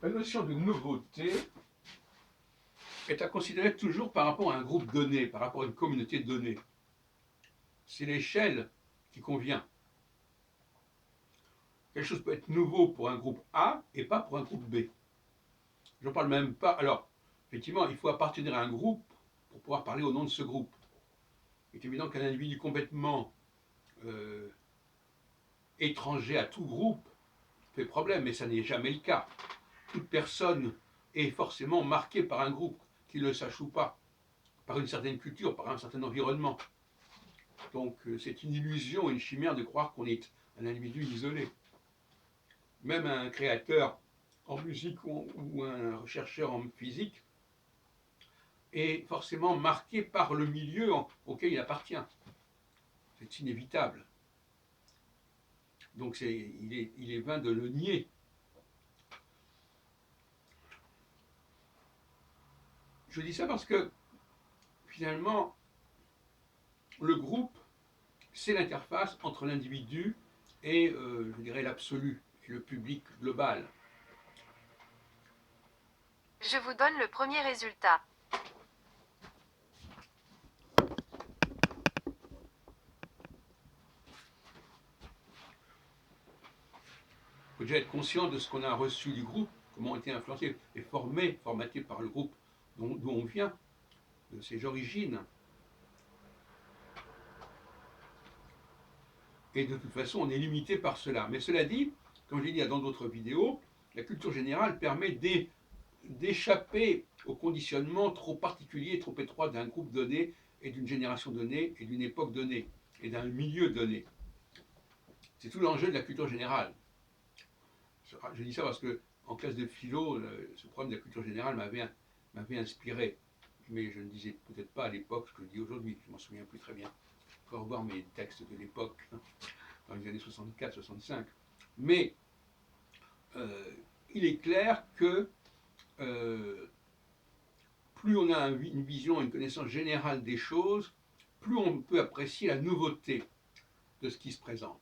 La notion de nouveauté est à considérer toujours par rapport à un groupe donné, par rapport à une communauté donnée. C'est l'échelle qui convient. Quelque chose peut être nouveau pour un groupe A et pas pour un groupe B. Je ne parle même pas. Alors, effectivement, il faut appartenir à un groupe pour pouvoir parler au nom de ce groupe. Il est évident qu'un individu complètement euh, étranger à tout groupe fait problème, mais ça n'est jamais le cas. Toute personne est forcément marquée par un groupe, qu'il le sache ou pas, par une certaine culture, par un certain environnement. Donc c'est une illusion, une chimère de croire qu'on est un individu isolé. Même un créateur en musique ou un chercheur en physique est forcément marqué par le milieu auquel il appartient. C'est inévitable. Donc il est vain de le nier. Je dis ça parce que finalement, le groupe, c'est l'interface entre l'individu et, je dirais, l'absolu, et le public global. Je vous donne le premier résultat. Il faut déjà être conscient de ce qu'on a reçu du groupe, comment on a été influencé et formaté par le groupe d'où on vient, de ses origines. Et de toute façon, on est limité par cela. Mais cela dit, comme je l'ai dit dans d'autres vidéos, la culture générale permet d'échapper au conditionnement trop particulier, trop étroit d'un groupe donné et d'une génération donnée et d'une époque donnée et d'un milieu donné. C'est tout l'enjeu de la culture générale. Je dis ça parce que en classe de philo, ce problème de la culture générale m'avait inspiré. Mais je ne disais peut-être pas à l'époque ce que je dis aujourd'hui. Je m'en souviens plus très bien. Il faut revoir mes textes de l'époque, dans les années 64-65. Mais il est clair que plus on a une vision, une connaissance générale des choses, plus on peut apprécier la nouveauté de ce qui se présente.